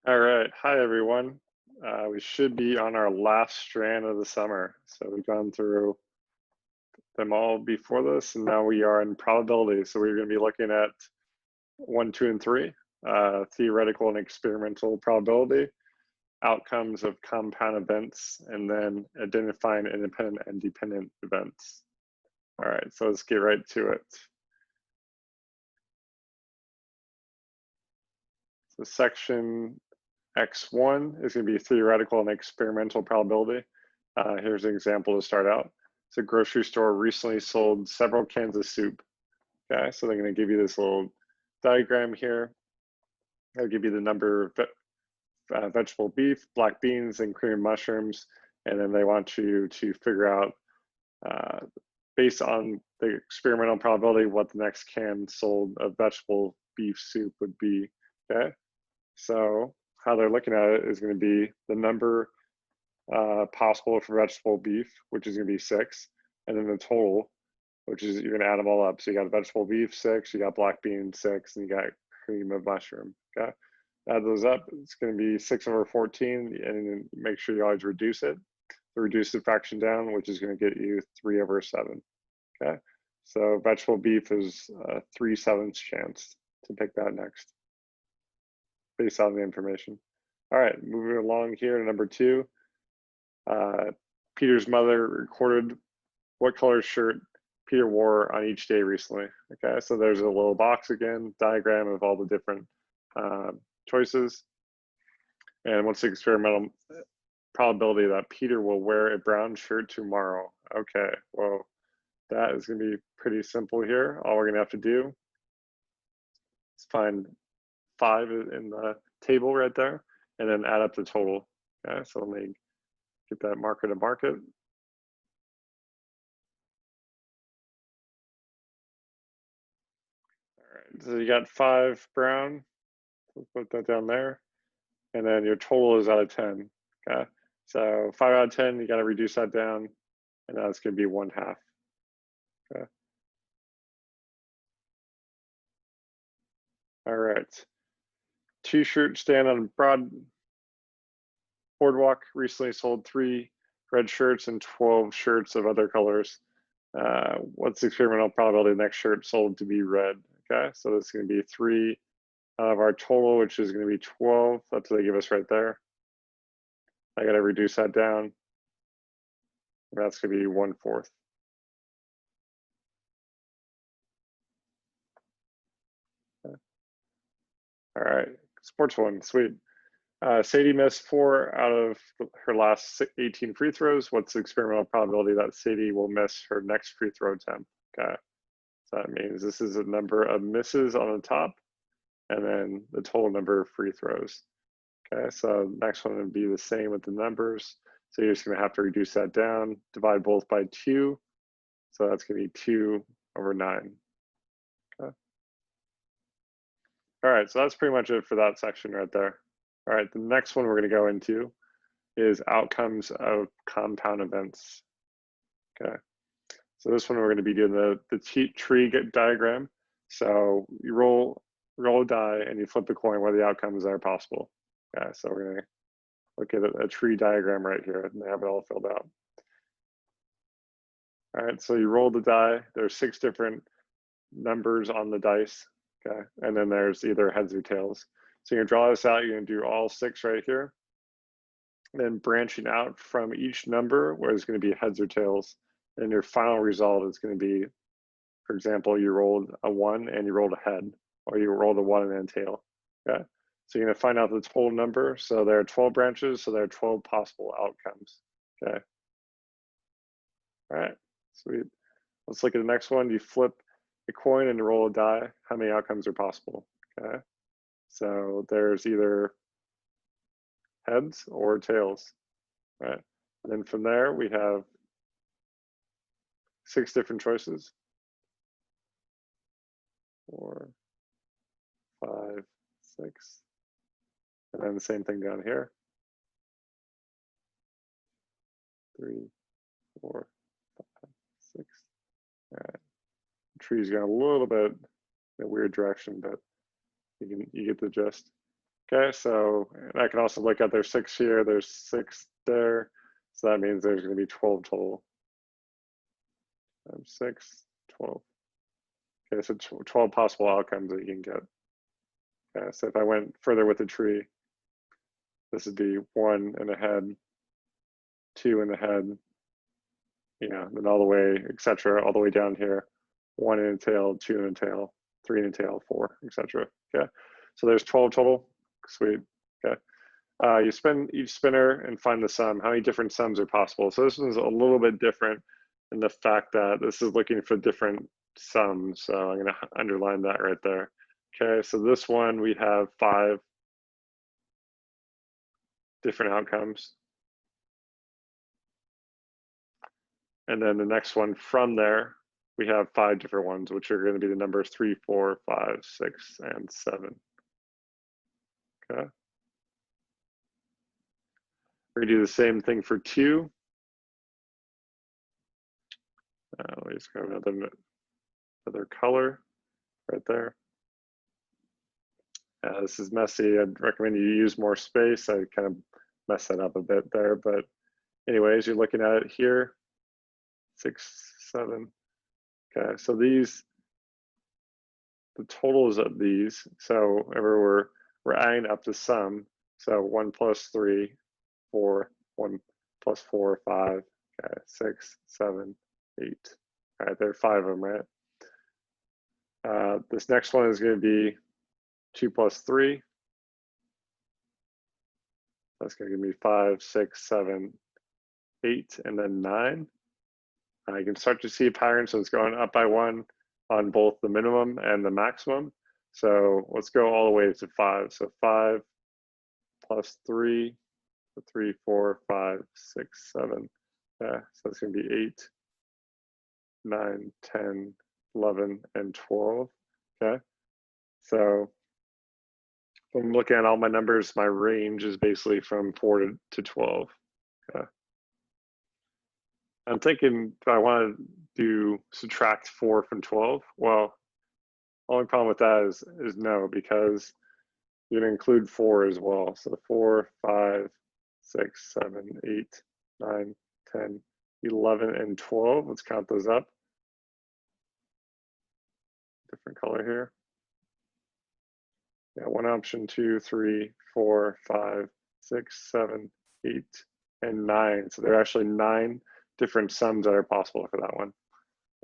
All right. Hi, everyone. We should be on our last strand of the summer. So we've gone through them all before this, and now we are in probability. So we're going to be looking at 1, 2, and 3, theoretical and experimental probability, outcomes of compound events, and then identifying independent and dependent events. All right, so let's get right to it. So section X1 is going to be theoretical and experimental probability. Here's an example to start out. So a grocery store recently sold several cans of soup. Okay, so they're going to give you this little diagram here. They'll give you the number of vegetable beef, black beans, and cream mushrooms. And then they want you to figure out, based on the experimental probability, what the next can sold of vegetable beef soup would be. Okay, so how they're looking at it is going to be the number possible for vegetable beef, which is going to be 6, and then the total, which is you're going to add them all up. So you got vegetable beef 6, you got black bean 6, and you got cream of mushroom. Okay, add those up. It's going to be 6/14, and make sure you always reduce it. So reduce the fraction down, which is going to get you 3/7. Okay, so vegetable beef is a 3/7 chance to pick that next, based on the information. All right, moving along here to number 2. Peter's mother recorded what color shirt Peter wore on each day recently. Okay, so there's a little box again, diagram of all the different choices. And what's the experimental probability that Peter will wear a brown shirt tomorrow? Okay, well, that is going to be pretty simple here. All we're going to have to do is find 5 in the table right there, and then add up the total. Okay, so let me get that marker to mark it. All right, so you got 5 brown. We'll put that down there. And then your total is out of 10. Okay, so 5 out of 10, you got to reduce that down, and that's going to be 1/2. Okay. All right. 2 shirts stand on broad boardwalk recently sold 3 red shirts and 12 shirts of other colors. What's the experimental probability the next shirt sold to be red? Okay, so this is going to be 3 out of our total, which is going to be 12. That's what they give us right there. I got to reduce that down. That's going to be 1/4. Okay. All right, sports one, sweet. Sadie missed 4 out of her last 18 free throws. What's the experimental probability that Sadie will miss her next free throw attempt? Okay, so that means this is a number of misses on the top, and then the total number of free throws. Okay, so next one would be the same with the numbers. So you're just going to have to reduce that down, divide both by 2. So that's going to be 2/9. Okay. All right, so that's pretty much it for that section right there. All right, the next one we're going to go into is outcomes of compound events. Okay, so this one we're going to be doing the tree diagram. So you roll a die and you flip the coin where the outcomes are possible. Okay, so we're going to look at a tree diagram right here, and they have it all filled out. All right, so you roll the die. There's 6 different numbers on the dice. Okay, and then there's either heads or tails. So you're gonna draw this out. You're gonna do all 6 right here. And then branching out from each number, where it's gonna be heads or tails. And your final result is gonna be, for example, you rolled a 1 and you rolled a head, or you rolled a 1 and then tail. Okay, so you're gonna find out the total number. So there are 12 branches, so there are 12 possible outcomes. Okay. All right, sweet. Let's look at the next one. You flip a coin and roll a die. How many outcomes are possible? Okay, so there's either heads or tails, right? And then from there, we have 6 different choices. 4, 5, 6. And then the same thing down here. 3, 4, 5, 6. All right. The tree's going a little bit in a weird direction, but you get the gist. Okay, so I can also look at there's 6 here, there's 6 there. So that means there's going to be 12 total. 6, 12. Okay, so 12 possible outcomes that you can get. Okay, so if I went further with the tree, this would be 1 in the head, 2 in the head, then all the way, etc., all the way down here, 1 in the tail, 2 in the tail, 3 in the tail, 4, etc. Okay, so there's 12 total. Sweet. Okay, you spin each spinner and find the sum. How many different sums are possible? So this one's a little bit different in the fact that this is looking for different sums. So I'm going to underline that right there. Okay, so this one we have 5 different outcomes. And then the next one from there, we have 5 different ones, which are going to be the numbers 3, 4, 5, 6, and 7. Okay. We're going to do the same thing for 2. Let me just grab another color right there. This is messy. I'd recommend you use more space. I kind of messed that up a bit there, but anyways, you're looking at it here, 6, 7. Okay, so these, the totals of these, so remember we're adding up the sum. So 1 plus 3, 4, 1 plus 4, 5, okay, 6, 7, 8. All right, there are 5 of them, right? This next one is going to be 2 plus 3. That's going to give me 5, 6, 7, 8, and then 9. You can start to see a pattern, so it's going up by 1 on both the minimum and the maximum. So let's go all the way to 5. So 5 plus 3, 3, 4, 5, 6, 7. Yeah, so it's going to be 8, 9, 10, 11, and 12. Okay, so if I'm looking at all my numbers, my range is basically from 4 to 12. Okay. I'm thinking if I want to do subtract 4 from 12, well, only problem with that is no, because you're going to include 4 as well. So 4, 5, 6, 7, 8, 9, 10, 11, and 12. Let's count those up. Different color here. Yeah, one option, 2, 3, 4, 5, 6, 7, 8, and 9. So there are actually 9 different sums that are possible for that one.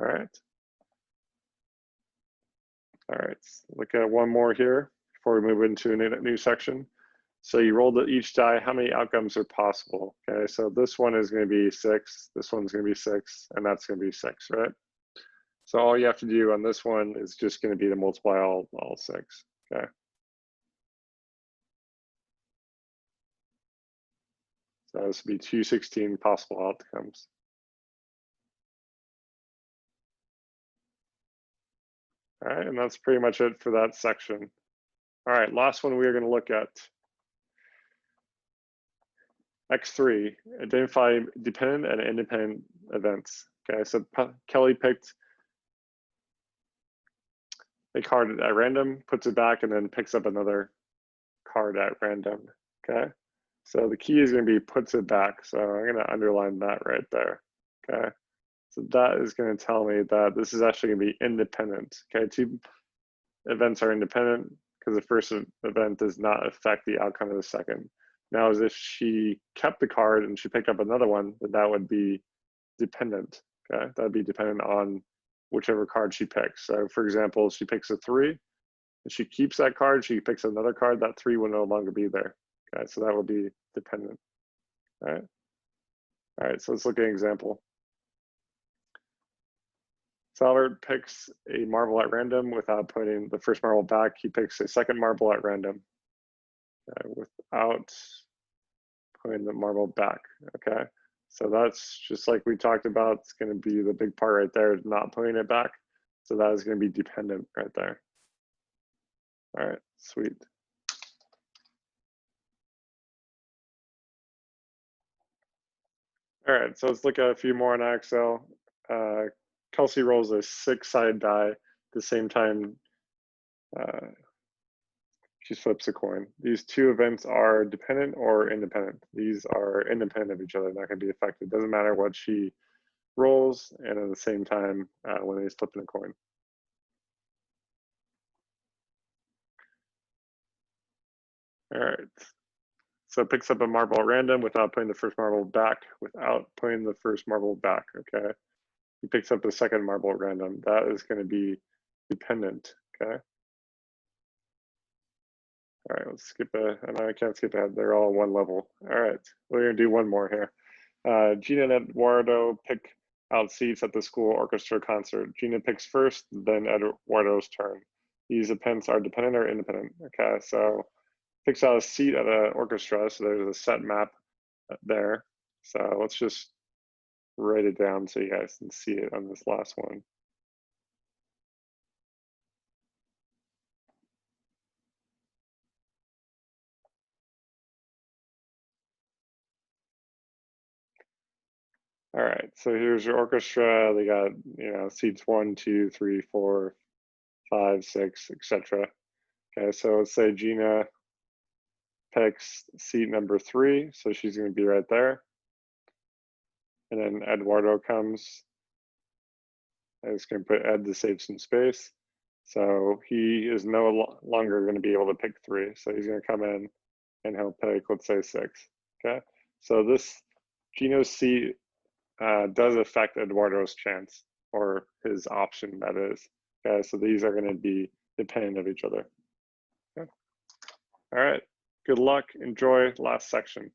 All right. All right, let's look at one more here before we move into a new section. So you roll each die, how many outcomes are possible? Okay, so this one is going to be 6, this one's going to be 6, and that's going to be 6, right? So all you have to do on this one is just going to be to multiply all 6, okay? So this would be 216 possible outcomes. All right, and that's pretty much it for that section. All right, last one we are going to look at. X3, identify dependent and independent events. Okay, so Kelly picked a card at random, puts it back, and then picks up another card at random. Okay, so the key is going to be puts it back. So I'm going to underline that right there. Okay, so that is going to tell me that this is actually going to be independent. Okay, 2 events are independent because the first event does not affect the outcome of the second. Now, as if she kept the card and she picked up another one, then that would be dependent. Okay, that would be dependent on whichever card she picks. So, for example, she picks a 3, and she keeps that card. She picks another card. That 3 will no longer be there. Okay, so that will be dependent. All right. All right. So let's look at an example. Salvard picks a marble at random without putting the first marble back. He picks a second marble at random without putting the marble back. Okay, so that's just like we talked about. It's going to be the big part right there, not putting it back. So that is going to be dependent right there. All right, sweet. All right, so let's look at a few more on IXL. Kelsey rolls a 6-sided die. At the same time, She flips a coin. These two events are dependent or independent. These are independent of each other, not going to be affected. Doesn't matter what she rolls, and at the same time, when they flip in a coin. All right. So it picks up a marble at random without putting the first marble back, okay? He picks up the second marble at random. That is going to be dependent, okay? All right, let's skip I can't skip ahead. They're all one level. All right, we're going to do one more here. Gina and Eduardo pick out seats at the school orchestra concert. Gina picks first, then Eduardo's turn. These events are dependent or independent, okay? So picks out a seat at an orchestra, so there's a set map there. So let's just write it down so you guys can see it on this last one. All right, so here's your orchestra. They got, you know, seats 1, 2, 3, 4, 5, 6, etc. Okay, so let's say Gina picks seat number 3, so she's going to be right there. And then Eduardo comes. I'm just going to put Ed to save some space. So he is no longer going to be able to pick 3. So he's going to come in and he'll pick, let's say 6. Okay, so this Gino's seat does affect Eduardo's chance, or his option, that is. Okay, so these are going to be dependent of each other. Okay. All right, good luck. Enjoy last section.